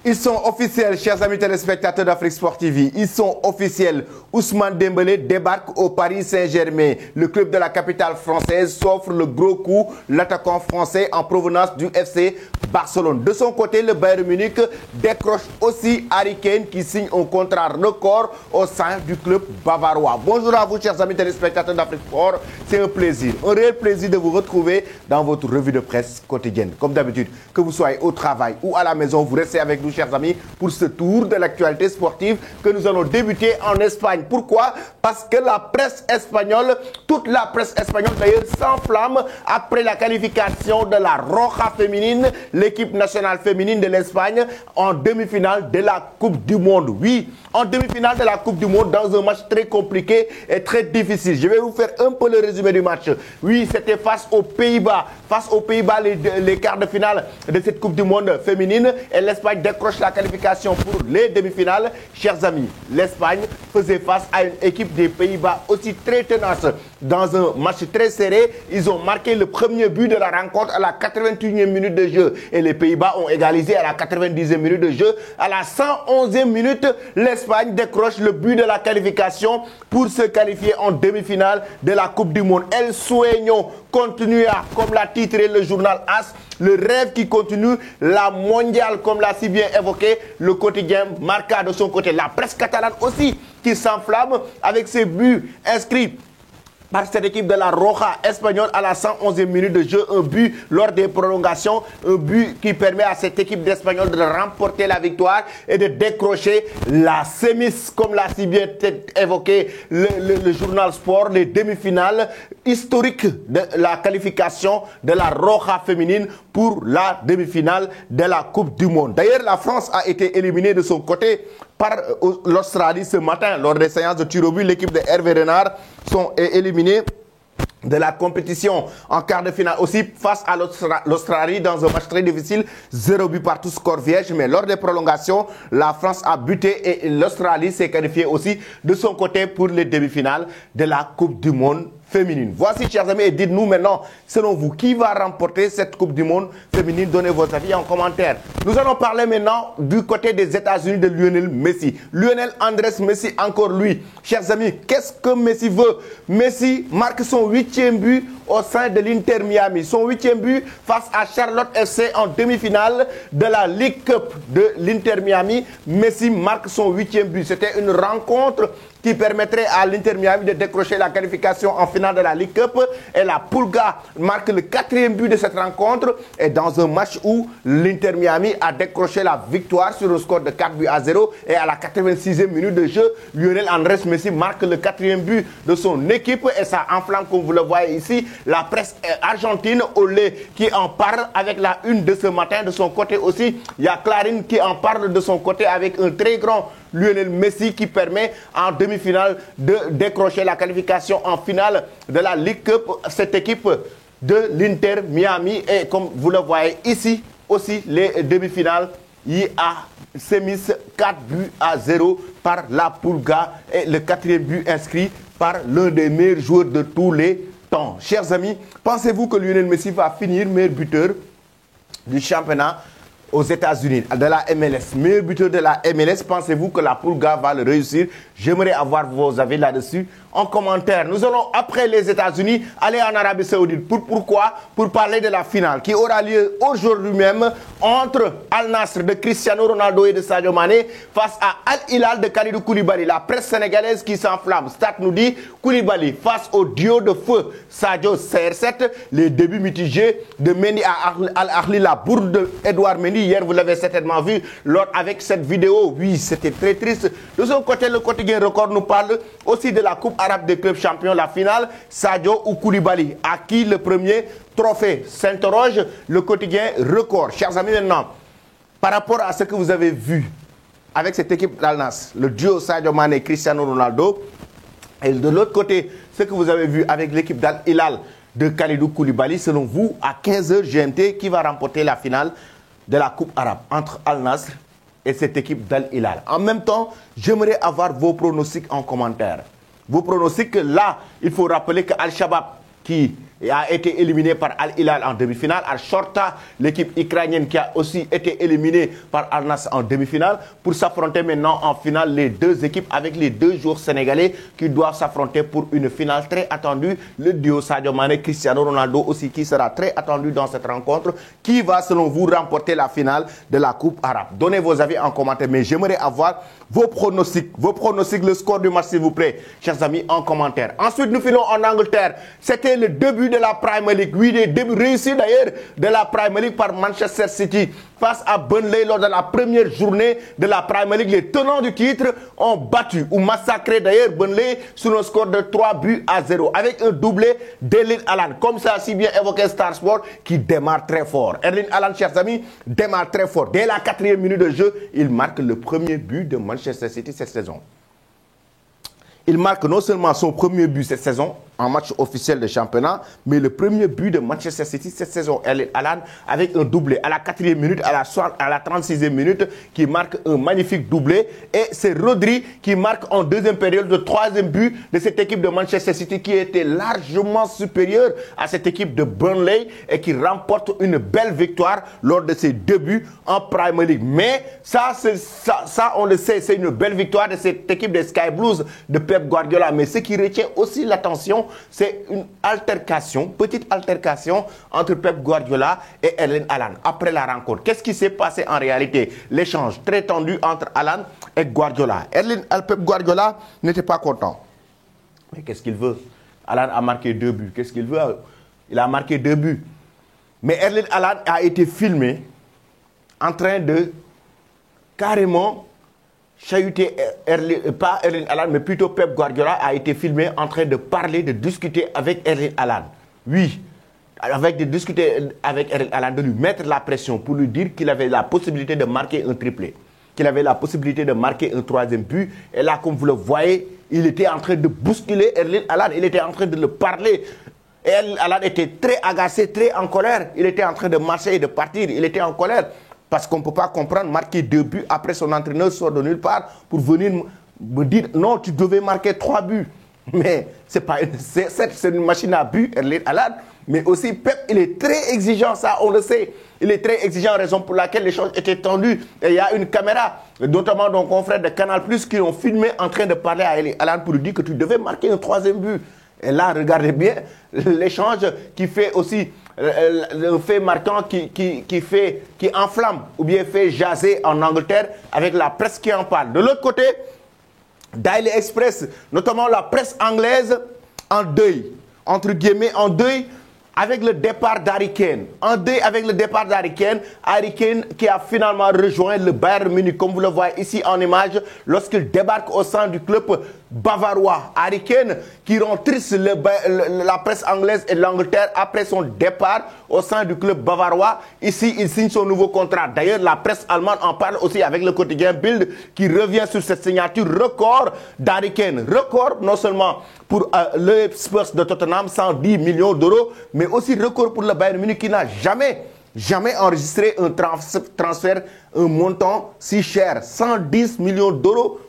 Ils sont officiels, chers amis téléspectateurs d'Afrique Sport TV. Ils sont officiels. Ousmane Dembélé débarque au Paris Saint-Germain. Le club de la capitale française s'offre le gros coup. L'attaquant français en provenance du FC Barcelone. De son côté, le Bayern Munich décroche aussi Harry Kane qui signe un contrat record au sein du club bavarois. Bonjour à vous, chers amis téléspectateurs d'Afrique Sport. C'est un plaisir, un réel plaisir de vous retrouver dans votre revue de presse quotidienne. Comme d'habitude, que vous soyez au travail ou à la maison, vous restez avec nous, chers amis, pour ce tour de l'actualité sportive que nous allons débuter en Espagne. Pourquoi? Parce que la presse espagnole, toute la presse espagnole d'ailleurs s'enflamme après la qualification de la Roja féminine, l'équipe nationale féminine de l'Espagne, en demi-finale de la Coupe du Monde. Oui, en demi-finale de la Coupe du Monde, dans un match très compliqué et très difficile. Je vais vous faire un peu le résumé du match. Oui, c'était face aux Pays-Bas. Face aux Pays-Bas, les quarts de finale de cette Coupe du Monde féminine, et l'Espagne décroche la qualification pour les demi-finales. Chers amis, l'Espagne faisait face à une équipe des Pays-Bas aussi très tenace. Dans un match très serré, ils ont marqué le premier but de la rencontre à la 81e minute de jeu. Et les Pays-Bas ont égalisé à la 90e minute de jeu. À la 111e minute, l'Espagne décroche le but de la qualification pour se qualifier en demi-finale de la Coupe du Monde. El Sueño continua, comme l'a titré le journal AS, le rêve qui continue, la mondiale, comme l'a si bien évoqué le quotidien Marca de son côté. La presse catalane aussi qui s'enflamme avec ses buts inscrits par cette équipe de la Roja espagnole à la 111e minute de jeu, un but lors des prolongations, un but qui permet à cette équipe d'Espagnols de remporter la victoire et de décrocher la sémis, comme l'a si bien évoqué le journal Sport, les demi-finales historiques de la qualification de la Roja féminine pour la demi-finale de la Coupe du Monde. D'ailleurs, la France a été éliminée de son côté par l'Australie ce matin. Lors des séances de tir au but, l'équipe de Hervé Renard sont éliminés de la compétition en quart de finale aussi face à l'Australie dans un match très difficile, 0 but partout, score vierge. Mais lors des prolongations, la France a buté et l'Australie s'est qualifiée aussi de son côté pour les demi-finales de la Coupe du Monde féminine. Voici, chers amis, et dites-nous maintenant, selon vous, qui va remporter cette Coupe du Monde féminine? Donnez vos avis en commentaire. Nous allons parler maintenant du côté des États-Unis de Lionel Messi. Lionel Andrés Messi, encore lui. Chers amis, qu'est-ce que Messi veut? Messi marque son 8e but au sein de l'Inter Miami. Son 8e but face à Charlotte FC en demi-finale de la League Cup de l'Inter Miami. Messi marque son 8e but. C'était une rencontre qui permettrait à l'Inter Miami de décrocher la qualification en finale de la League Cup. Et la Pulga marque le 4e but de cette rencontre. Et dans un match où l'Inter Miami a décroché la victoire sur un score de 4-0. Et à la 86e minute de jeu, Lionel Andrés Messi marque le 4e but de son équipe. Et ça enflamme, comme vous le voyez ici, la presse argentine Olé qui en parle avec la une de ce matin. De son côté aussi, il y a Clarín qui en parle de son côté avec un très grand Lionel Messi qui permet en demi-finale de décrocher la qualification en finale de la League Cup. Cette équipe de l'Inter Miami, et comme vous le voyez ici aussi, les demi-finales, il y a sémis 4-0 par la Pulga et le 4e but inscrit par l'un des meilleurs joueurs de tous les temps. Chers amis, pensez-vous que Lionel Messi va finir meilleur buteur du championnat aux États-Unis, de la MLS, meilleur buteur de la MLS? Pensez-vous que la Pulga va le réussir? J'aimerais avoir vos avis là-dessus en commentaire. Nous allons, après les États-Unis, aller en Arabie Saoudite. Pourquoi? Pour parler de la finale qui aura lieu aujourd'hui même entre Al Nassr de Cristiano Ronaldo et de Sadio Mané face à Al Hilal de Kalidou Koulibaly. La presse sénégalaise qui s'enflamme. Stade nous dit Koulibaly face au duo de feu Sadio CR7. Les débuts mitigés de Mendy à Al Ahly, la bourde de Edouard Mendy. Hier, vous l'avez certainement vu avec cette vidéo. Oui, c'était très triste. De son côté, le quotidien Record nous parle aussi de la Coupe arabe des clubs champions, la finale, Sadio ou Koulibaly. À qui le premier trophée? S'interroge le quotidien Record. Chers amis, maintenant, par rapport à ce que vous avez vu avec cette équipe d'Al Nassr, le duo Sadio Mané, Cristiano Ronaldo, et de l'autre côté, ce que vous avez vu avec l'équipe d'Al Hilal de Kalidou Koulibaly, selon vous, à 15h GMT, qui va remporter la finale de la Coupe arabe entre Al Nassr et cette équipe d'Al Hilal? En même temps, j'aimerais avoir vos pronostics en commentaire. Vos pronostics, là, il faut rappeler que Al-Shabaab, qui et a été éliminé par Al Hilal en demi-finale. Al Shorta, l'équipe ukrainienne qui a aussi été éliminée par Al Nassr en demi-finale, pour s'affronter maintenant en finale les deux équipes avec les deux joueurs sénégalais qui doivent s'affronter pour une finale très attendue. Le duo Sadio Mané, Cristiano Ronaldo aussi qui sera très attendu dans cette rencontre. Qui va selon vous remporter la finale de la Coupe arabe? Donnez vos avis en commentaire, mais j'aimerais avoir vos pronostics, le score du match s'il vous plaît, chers amis, en commentaire. Ensuite, nous filons en Angleterre. C'était le début de la Premier League. Oui, des débuts réussis d'ailleurs de la Premier League par Manchester City face à Burnley lors de la première journée de la Premier League. Les tenants du titre ont battu ou massacré d'ailleurs Burnley sur un score de 3-0 avec un doublé d'Erling Haaland. Comme ça a si bien évoqué Star Sport qui démarre très fort. Erling Haaland, chers amis, démarre très fort. Dès la 4e minute de jeu, il marque le premier but de Manchester City cette saison. Il marque non seulement son premier but cette saison en match officiel de championnat, mais le premier but de Manchester City cette saison. Erling Haaland avec un doublé à la 4e minute, à la 36e minute, qui marque un magnifique doublé. Et c'est Rodri qui marque en deuxième période le 3e but de cette équipe de Manchester City qui était largement supérieure à cette équipe de Burnley et qui remporte une belle victoire lors de ses débuts en Premier League. Mais ça on le sait, c'est une belle victoire de cette équipe des Sky Blues de Pep Guardiola. Mais ce qui retient aussi l'attention, c'est une altercation, petite altercation entre Pep Guardiola et Erling Haaland après la rencontre. Qu'est-ce qui s'est passé en réalité? L'échange très tendu entre Haaland et Guardiola. Pep Guardiola n'était pas content. Mais qu'est-ce qu'il veut? Haaland a marqué 2 buts. Qu'est-ce qu'il veut? Il a marqué 2 buts. Mais Erling Haaland a été filmé en train de carrément chahuter, pas Erling Haaland, mais plutôt Pep Guardiola a été filmé en train de parler, de discuter avec Erling Haaland. Oui, de discuter avec Erling Haaland, de lui mettre la pression pour lui dire qu'il avait la possibilité de marquer un triplé, qu'il avait la possibilité de marquer un 3e but. Et là, comme vous le voyez, il était en train de bousculer Erling Haaland, il était en train de le parler. Et Erling Haaland était très agacé, très en colère. Il était en train de marcher et de partir, il était en colère. Parce qu'on ne peut pas comprendre, marquer 2 buts, après son entraîneur sort de nulle part pour venir me dire non, tu devais marquer 3 buts. Mais c'est une machine à but, Erling Haaland. Mais aussi, Pep, il est très exigeant, ça, on le sait. Il est très exigeant, raison pour laquelle les choses étaient tendues. Et il y a une caméra, notamment nos confrères de Canal+, qui ont filmé en train de parler à Erling Haaland pour lui dire que tu devais marquer un 3e but. Et là, regardez bien l'échange qui fait aussi le fait marquant qui enflamme ou bien fait jaser en Angleterre avec la presse qui en parle. De l'autre côté, Daily Express, notamment la presse anglaise, en deuil, entre guillemets en deuil, avec le départ d'Harry Kane. En deuil avec le départ d'Harry Kane qui a finalement rejoint le Bayern Munich, comme vous le voyez ici en image, lorsqu'il débarque au sein du club bavarois. Harry Kane qui rend triste la presse anglaise et l'Angleterre après son départ au sein du club bavarois. Ici, il signe son nouveau contrat. D'ailleurs, la presse allemande en parle aussi avec le quotidien Bild qui revient sur cette signature record d'Harry Kane. Record non seulement pour le Spurs de Tottenham, 110 millions d'euros, mais aussi record pour le Bayern Munich qui n'a jamais enregistré un transfert, un montant si cher. 110 millions d'euros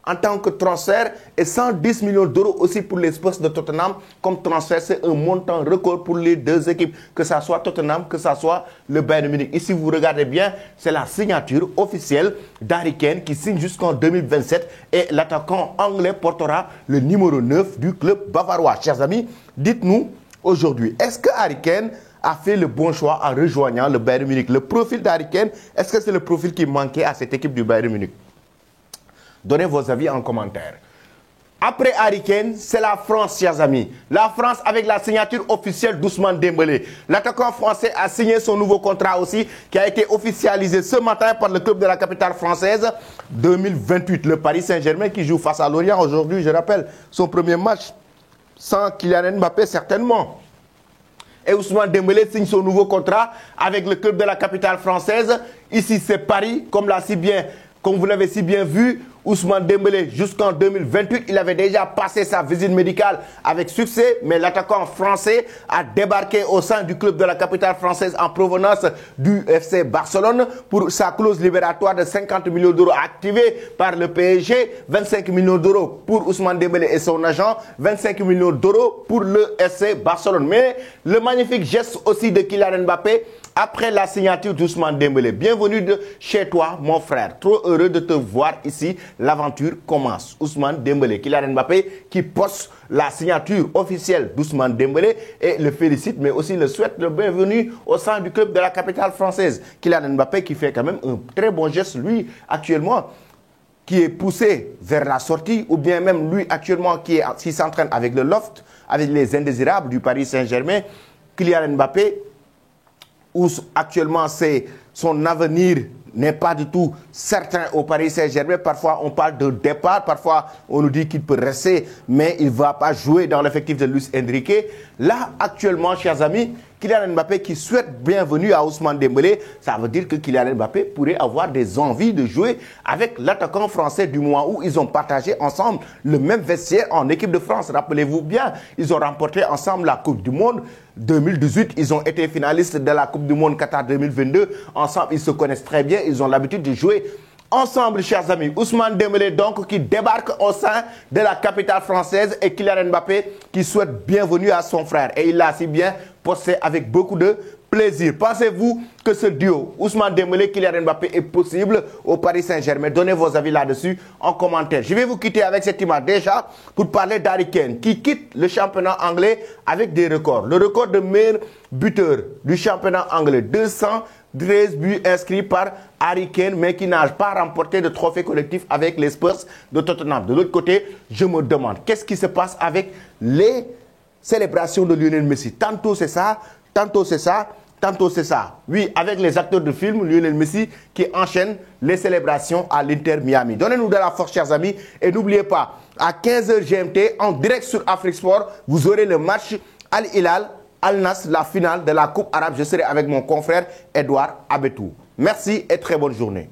en tant que transfert et 110 millions d'euros aussi pour les Spurs de Tottenham comme transfert. C'est un montant record pour les deux équipes, que ce soit Tottenham, que ce soit le Bayern Munich. Ici, vous regardez bien, c'est la signature officielle d'Harry Kane qui signe jusqu'en 2027 et l'attaquant anglais portera le numéro 9 du club bavarois. Chers amis, dites-nous aujourd'hui, est-ce que Harry Kane a fait le bon choix en rejoignant le Bayern Munich? Le profil d'Harry Kane, est-ce que c'est le profil qui manquait à cette équipe du Bayern Munich? Donnez vos avis en commentaire. Après Harry Kane, c'est la France, chers amis. La France avec la signature officielle d'Ousmane Dembélé. L'attaquant français a signé son nouveau contrat aussi, qui a été officialisé ce matin par le club de la capitale française 2028. Le Paris Saint-Germain qui joue face à Lorient aujourd'hui, je rappelle, son premier match sans Kylian Mbappé certainement. Et Ousmane Dembélé signe son nouveau contrat avec le club de la capitale française. Ici, c'est Paris, comme vous l'avez si bien vu, Ousmane Dembélé, jusqu'en 2028, il avait déjà passé sa visite médicale avec succès, mais l'attaquant français a débarqué au sein du club de la capitale française en provenance du FC Barcelone pour sa clause libératoire de 50 millions d'euros activée par le PSG, 25 millions d'euros pour Ousmane Dembélé et son agent, 25 millions d'euros pour le FC Barcelone. Mais le magnifique geste aussi de Kylian Mbappé après la signature d'Ousmane Dembélé. Bienvenue chez toi, mon frère. Trop heureux de te voir ici. L'aventure commence. Ousmane Dembélé, Kylian Mbappé qui poste la signature officielle d'Ousmane Dembélé et le félicite, mais aussi le souhaite le bienvenue au sein du club de la capitale française. Kylian Mbappé qui fait quand même un très bon geste, lui, actuellement, qui est poussé vers la sortie, ou bien même lui, actuellement, qui s'entraîne avec le Loft, avec les indésirables du Paris Saint-Germain. Kylian Mbappé, où actuellement son avenir n'est pas du tout certain au Paris Saint-Germain. Parfois, on parle de départ. Parfois, on nous dit qu'il peut rester, mais il ne va pas jouer dans l'effectif de Luis Enrique. Là, actuellement, chers amis, Kylian Mbappé qui souhaite bienvenue à Ousmane Dembélé, ça veut dire que Kylian Mbappé pourrait avoir des envies de jouer avec l'attaquant français du mois où ils ont partagé ensemble le même vestiaire en équipe de France. Rappelez-vous bien, ils ont remporté ensemble la Coupe du Monde 2018. Ils ont été finalistes de la Coupe du Monde Qatar 2022. Ensemble, ils se connaissent très bien. Ils ont l'habitude de jouer ensemble, chers amis. Ousmane Dembélé, donc, qui débarque au sein de la capitale française et Kylian Mbappé qui souhaite bienvenue à son frère. Et il l'a si bien posté avec beaucoup de plaisir. Pensez-vous que ce duo, Ousmane Dembélé, Kylian Mbappé, est possible au Paris Saint-Germain? Donnez vos avis là-dessus en commentaire. Je vais vous quitter avec cette image déjà pour parler d'Harry Kane qui quitte le championnat anglais avec des records. Le record de meilleur buteur du championnat anglais, 213 buts inscrits par Harry Kane, mais qui n'a pas remporté de trophée collectif avec les Spurs de Tottenham. De l'autre côté, je me demande, qu'est-ce qui se passe avec les célébrations de Lionel Messi? Tantôt c'est ça, tantôt c'est ça, tantôt c'est ça. Oui, avec les acteurs de film, Lionel Messi qui enchaîne les célébrations à l'Inter Miami. Donnez-nous de la force, chers amis, et n'oubliez pas, à 15h GMT, en direct sur Afrique Sport, vous aurez le match Al Hilal Al Nassr, la finale de la Coupe arabe. Je serai avec mon confrère Edouard Abetou. Merci et très bonne journée.